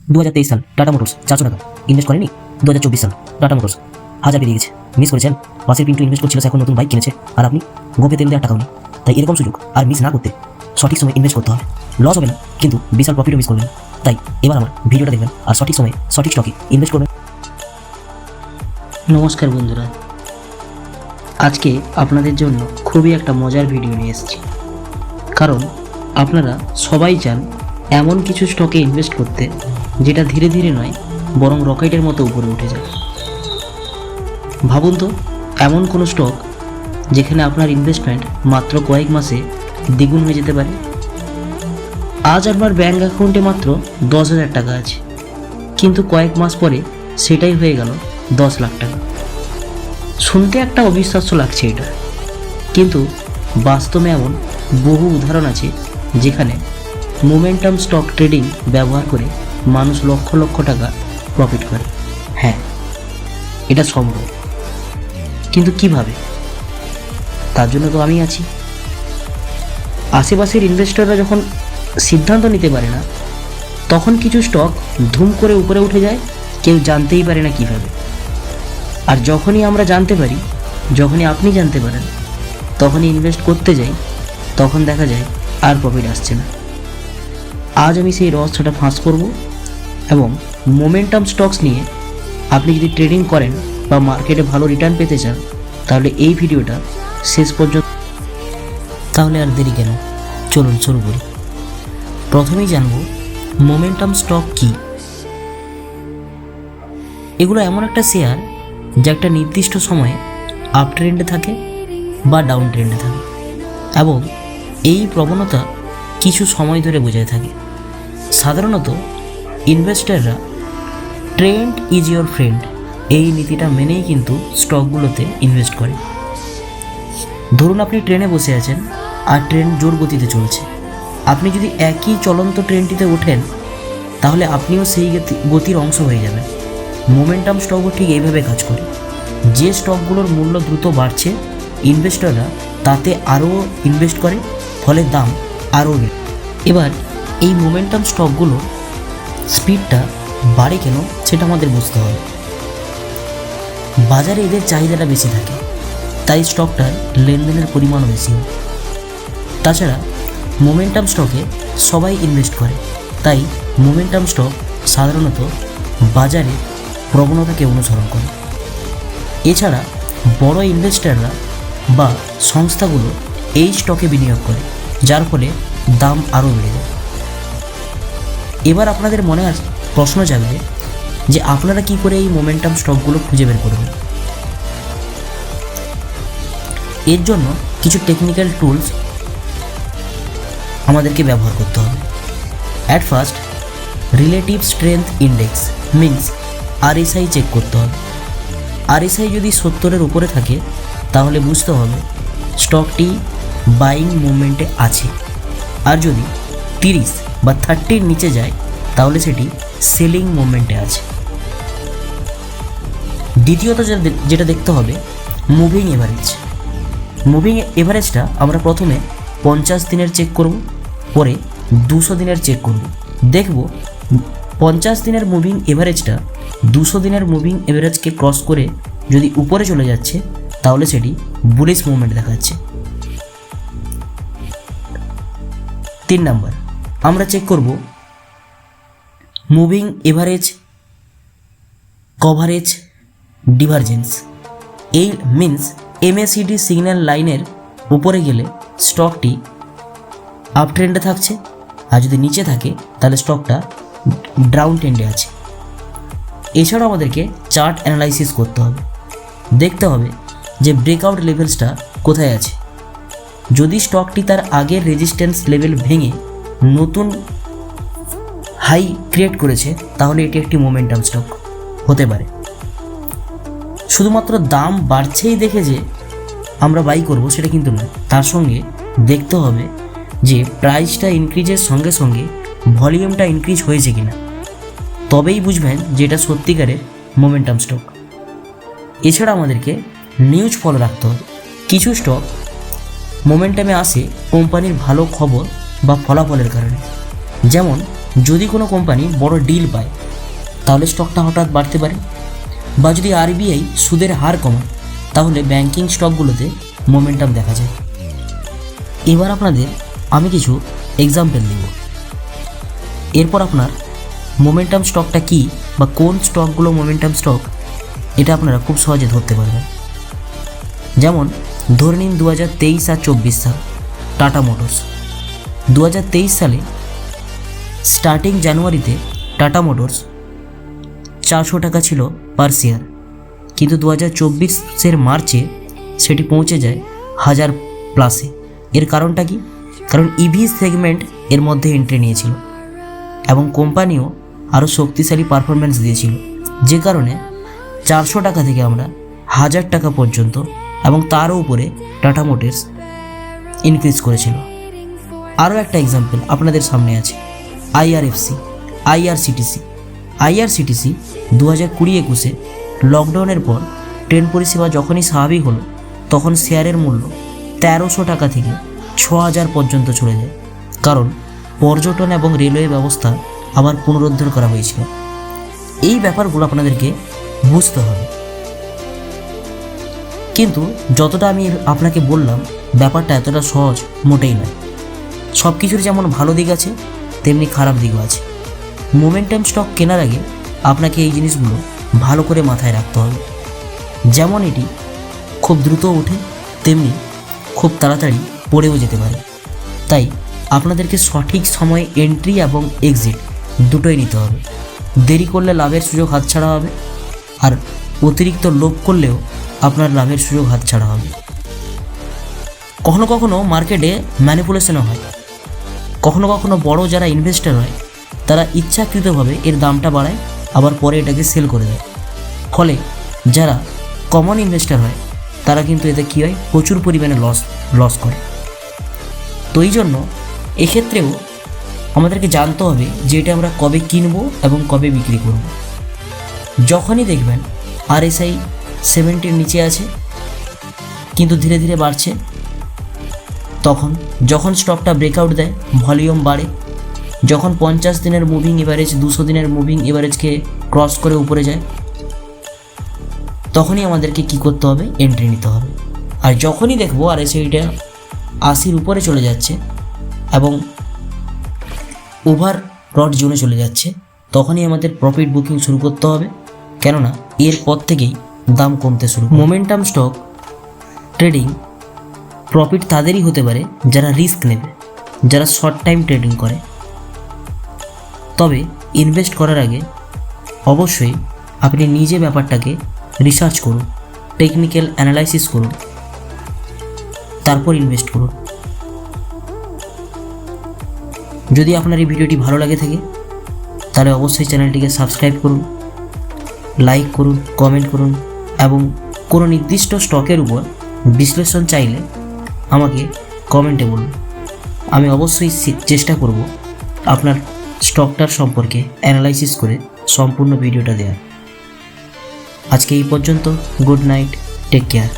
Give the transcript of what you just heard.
2023 সাল tata motors 400 টাকা invest করেনি। 2024 সাল টাটা মোটরস 1000 বেরিয়ে গেছে, মিস করেছেন। পাশের পিন্টু ইনভেস্ট করছিল, এখন নতুন বাইক কিনেছে, আর আপনি গোপে তেল দেওয়ার টাকাও নেই। তাই এরকম সুযোগ আর মিস না করতে সঠিক সময় ইনভেস্ট করতে হবে। লস হবে না, কিন্তু বিশাল প্রফিটও মিস করবেন। তাই এবার আমার ভিডিওটা দেখবেন আর সঠিক সময়ে সঠিক স্টকে ইনভেস্ট করবেন। নমস্কার বন্ধুরা, আজকে আপনাদের জন্য খুবই একটা মজার ভিডিও নিয়ে এসেছি। কারণ আপনারা সবাই চান এমন কিছু স্টকে ইনভেস্ট করতে যেটা ধীরে ধীরে নয়, বরং রকেটের মতো উপরে উঠে যায়। ভাবুন তো, এমন কোনো স্টক যেখানে আপনার ইনভেস্টমেন্ট মাত্র কয়েক মাসে দ্বিগুণ হয়ে যেতে পারে। আজ আপনার ব্যাঙ্ক অ্যাকাউন্টে মাত্র 10,000 টাকা আছে, কিন্তু কয়েক মাস পরে সেটাই হয়ে গেল 10 লাখ টাকা। শুনতে একটা অবিশ্বাস্য লাগছে এটা, কিন্তু বাস্তবে এমন বহু উদাহরণ আছে যেখানে মোমেন্টাম স্টক ট্রেডিং ব্যবহার করে মানুষ লক্ষ লক্ষ টাকা প্রফিট করে। হ্যাঁ, এটা সম্ভব, কিন্তু কিভাবে? তার জন্য তো আমি আছি। আশেপাশের ইনভেস্টররা যখন সিদ্ধান্ত নিতে পারে না, তখন কিছু স্টক ধুম করে উপরে উঠে যায়, কেউ জানতেই পারে না কীভাবে। আর যখনই আমরা জানতে পারি, যখনই আপনি জানতে পারেন, তখনই ইনভেস্ট করতে যাই, তখন দেখা যায় আর প্রফিট আসছে না। আজ আমি সেই রহস্যটা ফাঁস করব, এবং মোমেন্টাম স্টকস নিয়ে আপনি যদি ট্রেডিং করেন বা মার্কেটে ভালো রিটার্ন পেতে চান, তাহলে এই ভিডিওটা শেষ পর্যন্ত। তাহলে আর দেরি কেন, চলুন শুরু করি। প্রথমেই জানব মোমেন্টাম স্টক কী। এগুলো এমন একটা শেয়ার যা একটা নির্দিষ্ট সময়ে আপ ট্রেন্ডে থাকে বা ডাউন ট্রেন্ডে থাকে, এবং এই প্রবণতা কিছু সময় ধরে বোঝায় থাকে। সাধারণত ইনভেস্টররা ট্রেন্ড ইজ ইয়োর ফ্রেন্ড এই নীতিটা মেনেই কিন্তু স্টকগুলোতে ইনভেস্ট করে। ধরুন আপনি ট্রেনে বসে আছেন আর ট্রেন জোর গতিতে চলছে। আপনি যদি একই চলন্ত ট্রেনটিতে ওঠেন, তাহলে আপনিও সেই গতির অংশ হয়ে যাবেন। মোমেন্টাম স্টকও ঠিক এইভাবে কাজ করে। যে স্টকগুলোর মূল্য দ্রুত বাড়ছে, ইনভেস্টররা তাতে আরও ইনভেস্ট করে, ফলে দাম আরও বেড়ে। এবার এই মোমেন্টাম স্টকগুলোর স্পিডটা বাড়ে কেন সেটা আমাদের বুঝতে হবে। বাজারে এদের চাহিদাটা বেশি থাকে, তাই স্টকটার লেনদেনের পরিমাণও বেশি হয়। তাছাড়া মোমেন্টাম স্টকে সবাই ইনভেস্ট করে, তাই মোমেন্টাম স্টক সাধারণত বাজারে প্রবণতাকে অনুসরণ করে। এছাড়া বড় ইনভেস্টররা বা সংস্থাগুলো এই স্টকে বিনিয়োগ করে, যার ফলে দাম আরও বেড়ে যায়। এবার আপনাদের মনে প্রশ্ন জাগবে যে আপনারা কি করে এই মোমেন্টাম স্টকগুলো খুঁজে বের করবেন। এর জন্য কিছু টেকনিক্যাল টুলস আমাদেরকে ব্যবহার করতে হবে। At first, relative strength index means RSI check করতে হবে। RSI যদি 70-এর উপরে থাকে, তাহলে বুঝতে হবে স্টকটি বাইং মুভমেন্টে আছে, আর যদি 30 বা 30-র নিচে যায়, তাহলে সেটি সেলিং মুভমেন্টে আছে। দ্বিতীয়ত যেটা দেখতে হবে, মুভিং এভারেজ। মুভিং এভারেজটা আমরা প্রথমে 50 দিনের চেক করব, পরে 200 দিনের চেক করব। দেখব 50 দিনের মুভিং এভারেজটা 200 দিনের মুভিং এভারেজকে ক্রস করে যদি উপরে চলে যাচ্ছে, তাহলে সেটি বুলিশ মুভমেন্ট দেখাচ্ছে। 3 নাম্বার, আমরা চেক করব মুভিং এভারেজ কভারেজ ডিভারজেন্স। এই মিনস MACD সিগন্যাল লাইনের উপরে গেলে স্টকটি আপ ট্রেন্ডে থাকছে, আর যদি নিচে থাকে তাহলে স্টকটা ডাউন ট্রেন্ডে আছে। এছাড়াও আমাদেরকে চার্ট অ্যানালাইসিস করতে হবে, দেখতে হবে যে ব্রেকআউট লেভেলসটা কোথায় আছে। যদি স্টকটি তার আগের রেজিস্ট্যান্স লেভেল ভেঙে নতুন হাই ক্রিয়েট করেছে, তাহলে এটি একটি মোমেন্টাম স্টক হতে পারে। শুধুমাত্র দাম বাড়ছেই দেখে যে আমরা বাই করব সেটা কিন্তু নয়, তার সঙ্গে দেখতে হবে যে প্রাইসটা ইনক্রিজের সঙ্গে সঙ্গে ভলিউমটা ইনক্রিজ হয়েছে কিনা, তবেই বুঝবেন যে এটা সত্যিকারের মোমেন্টাম স্টক। এছাড়া আমাদেরকে নিউজ ফলো রাখতে হবে। কিছু স্টক মোমেন্টামে আসে কোম্পানির ভালো খবর বা ফলাফলের কারণে, যেমন যদি কোনো কোম্পানি বড় ডিল পায় তাহলে স্টকটা হঠাৎ বাড়তে পারে, বা যদি আরবিআই সুদের হার কমায় তাহলে ব্যাংকিং স্টকগুলোতে মোমেন্টাম দেখা যায়। এবার আপনাদের আমি কিছু এক্সাম্পল দেব, এরপর আপনার মোমেন্টাম স্টকটা কী বা কোন স্টকগুলো মোমেন্টাম স্টক এটা আপনারা খুব সহজে ধরতে পারবেন। যেমন ধরে নিন 2023 আর 24 সাল টাটা মোটরস। 2023 সালে স্টার্টিং জানুয়ারিতে টাটা মোটরস 400 টাকা ছিল পার শেয়ার, কিন্তু 2024 মার্চে সেটি পৌঁছে যায় 1000 প্লাসে। এর কারণটা কি? কারণ ইভি সেগমেন্ট এর মধ্যে এন্ট্রি নিয়েছিল এবং কোম্পানিও আরও শক্তিশালী পারফরম্যান্স দিয়েছিল, যে কারণে 400 টাকা থেকে আমরা 1000 টাকা পর্যন্ত এবং তারও উপরে টাটা মোটরস ইনক্রিজ করেছিল। আরও একটা এক্সাম্পল আপনাদের সামনে আছে, আইআরসিটিসি 2020-21 লকডাউনের পর ট্রেন পরিষেবা যখনই স্বাভাবিক হলো তখন শেয়ারের মূল্য 1300 টাকা থেকে 6000 পর্যন্ত চলে যায়, কারণ পর্যটন এবং রেলওয়ে ব্যবস্থা আবার পুনরুদ্ধার করা হয়েছিল। এই ব্যাপারগুলো আপনাদেরকে বুঝতে হবে। কিন্তু যতটা আমি আপনাকে বললাম, ব্যাপারটা এতটা সহজ মোটেই নয়। সব কিছুর যেমন ভালো দিক আছে তেমনি খারাপ দিকও আছে। মোমেন্টাম স্টক কেনার আগে আপনাকে এই জিনিসগুলো ভালো করে মাথায় রাখতে হবে। যেমন এটি খুব দ্রুত ওঠে, তেমনি খুব তাড়াতাড়ি পড়েও যেতে পারে। তাই আপনাদেরকে সঠিক সময়ে এন্ট্রি এবং এক্সিট দুটোই নিতে হবে। দেরি করলে লাভের সুযোগ হাতছাড়া হবে, আর অতিরিক্ত লোভ করলেও আপনার লাভের সুযোগ হাতছাড়া হবে। কখনো কখনো মার্কেটে ম্যানিপুলেশনও হয়, কখনো কখনো বড় যারা ইনভেস্টর হয় তারা ইচ্ছাকৃতভাবে এর দামটা বাড়ায়, আবার পরে এটাকে সেল করে দেয়। ফলে যারা কমন ইনভেস্টর হয় তারা কিন্তু এতে কী হয়, প্রচুর পরিমাণে লস করে। তো এই জন্য এক্ষেত্রেও আমাদেরকে জানতে হবে যে এটা আমরা কবে কিনবো এবং কবে বিক্রি করব। যখনই দেখবেন RSI 70-র নিচে আছে কিন্তু ধীরে ধীরে বাড়ছে, যখন স্টকটা ব্রেকআউট দেয়, ভলিউম বাড়ে, যখন 50 দিনের মুভিং এভারেজ 200 দিনের মুভিং এভারেজকে ক্রস করে উপরে যায়, তখনই আমাদেরকে কি করতে হবে, এন্ট্রি নিতে হবে। আর যখনই দেখবো RSIটা 80-র উপরে চলে যাচ্ছে এবং ওভার রড জোনে চলে যাচ্ছে, তখনই আমাদের প্রফিট বুকিং শুরু করতে হবে, কেননা এরপর থেকেই দাম কমতে শুরু। মোমেন্টাম স্টক ট্রেডিং প্রফিট তাদেরই হতে পারে যারা রিস্ক নেবে, যারা শর্ট টাইম ট্রেডিং করে। তবে ইনভেস্ট করার আগে অবশ্যই আপনি নিজে ব্যাপারটাকে রিসার্চ করুন, টেকনিক্যাল অ্যানালাইসিস করুন, তারপর ইনভেস্ট করুন। যদি আপনার এই ভিডিওটি ভালো লাগে থাকে তাহলে অবশ্যই চ্যানেলটিকে সাবস্ক্রাইব করুন, লাইক করুন, কমেন্ট করুন এবং কোনো নির্দিষ্ট স্টকের উপর বিশ্লেষণ চাইলে আমাকে কমেন্টে বলুন। আমি অবশ্যই চেষ্টা করব আপনার স্টকটার সম্পর্কে অ্যানালাইসিস করে সম্পূর্ণ ভিডিওটা দেওয়ার। আজকে এই পর্যন্ত। Good night, take care.